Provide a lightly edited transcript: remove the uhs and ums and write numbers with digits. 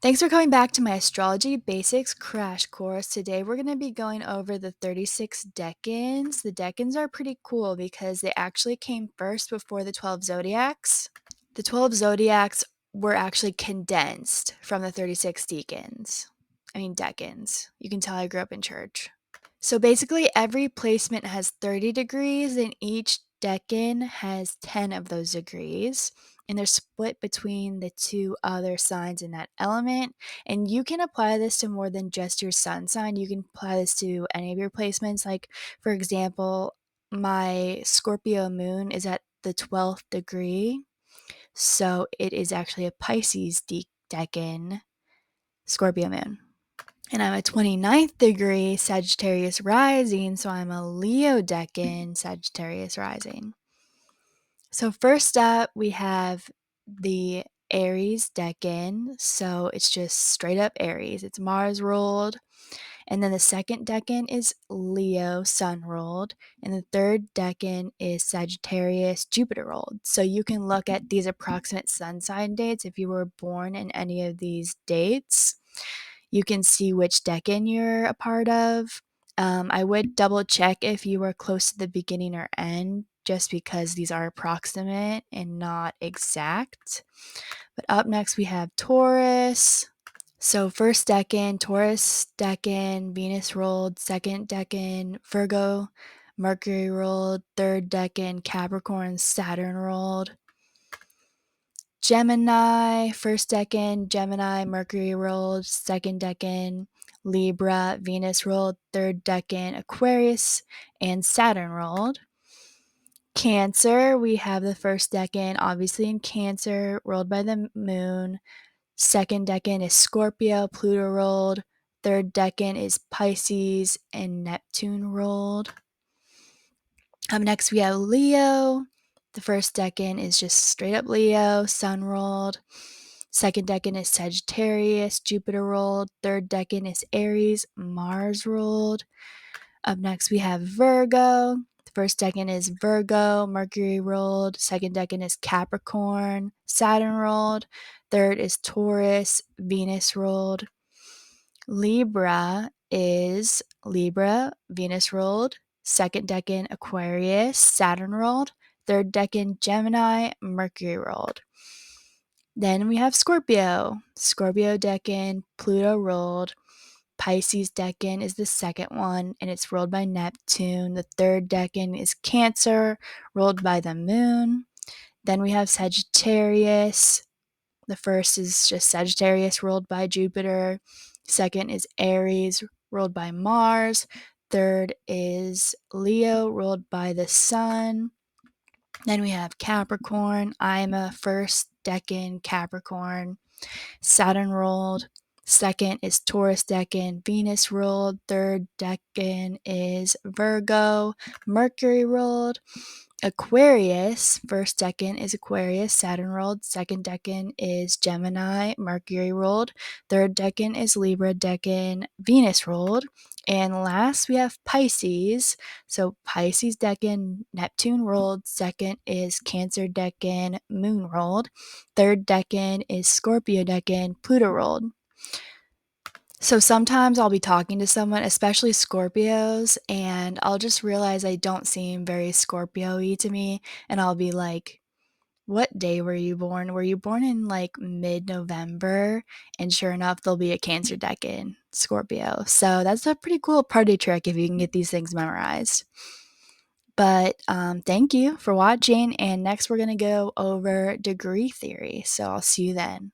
Thanks for coming back to my astrology basics crash course. Today we're going to be going over the 36 decans. The decans are pretty cool because they actually came first before the 12 zodiacs. The 12 zodiacs were actually condensed from the 36 decans. You can tell I grew up in church. So basically every placement has 30 degrees and each decan has 10 of those degrees, and they're split between the two other signs in that element. And you can apply this to more than just your sun sign. You can apply this to any of your placements. Like, for example, my Scorpio moon is at the 12th degree, so it is actually a Pisces decan Scorpio moon. And I'm a 29th degree Sagittarius rising, so I'm a Leo decan Sagittarius rising. So first up, we have the Aries decan. So it's just straight up Aries. It's Mars ruled. And then the second decan is Leo sun ruled. And the third decan is Sagittarius Jupiter ruled. So you can look at these approximate sun sign dates if you were born in any of these dates. You can see which decan you're a part of. I would double check if you were close to the beginning or end, just because these are approximate and not exact. But up next we have Taurus. So first decan, Taurus decan, Venus ruled. Second decan, Virgo, Mercury ruled. Third decan, Capricorn, Saturn ruled. Gemini, first decan, Gemini, Mercury ruled. Second decan, Libra, Venus ruled. Third decan, Aquarius, and Saturn ruled. Cancer, we have the first decan, obviously in Cancer, ruled by the moon. Second decan is Scorpio, Pluto ruled. Third decan is Pisces and Neptune ruled. Next we have Leo. The first decan is just straight up Leo, Sun ruled. Second decan is Sagittarius, Jupiter ruled. Third decan is Aries, Mars ruled. Up next we have Virgo. The first decan is Virgo, Mercury ruled. Second decan is Capricorn, Saturn ruled. Third is Taurus, Venus ruled. Libra is Libra, Venus ruled. Second decan Aquarius, Saturn ruled. Third decan Gemini, Mercury ruled. Then we have Scorpio. Scorpio decan, Pluto ruled. Pisces decan is the second one, and it's ruled by Neptune. The third decan is Cancer, ruled by the moon. Then we have Sagittarius. The first is just Sagittarius, ruled by Jupiter. Second is Aries, ruled by Mars. Third is Leo, ruled by the sun. Then we have Capricorn. I'm a first decan Capricorn. Saturn ruled. Second is Taurus decan, Venus ruled. Third decan is Virgo, Mercury ruled. Aquarius, first decan is Aquarius, Saturn ruled. Second decan is Gemini, Mercury ruled. Third decan is Libra decan, Venus ruled. And last we have Pisces. So Pisces decan, Neptune ruled. Second is Cancer decan, Moon ruled. Third decan is Scorpio decan, Pluto ruled. So sometimes I'll be talking to someone, especially Scorpios, and I'll just realize I don't seem very Scorpio-y to me, and I'll be like, what day were you born? Were you born in like mid-November? And sure enough, there'll be a Cancer decan Scorpio. So that's a pretty cool party trick if you can get these things memorized. But thank you for watching, and next we're going to go over degree theory. So I'll see you then.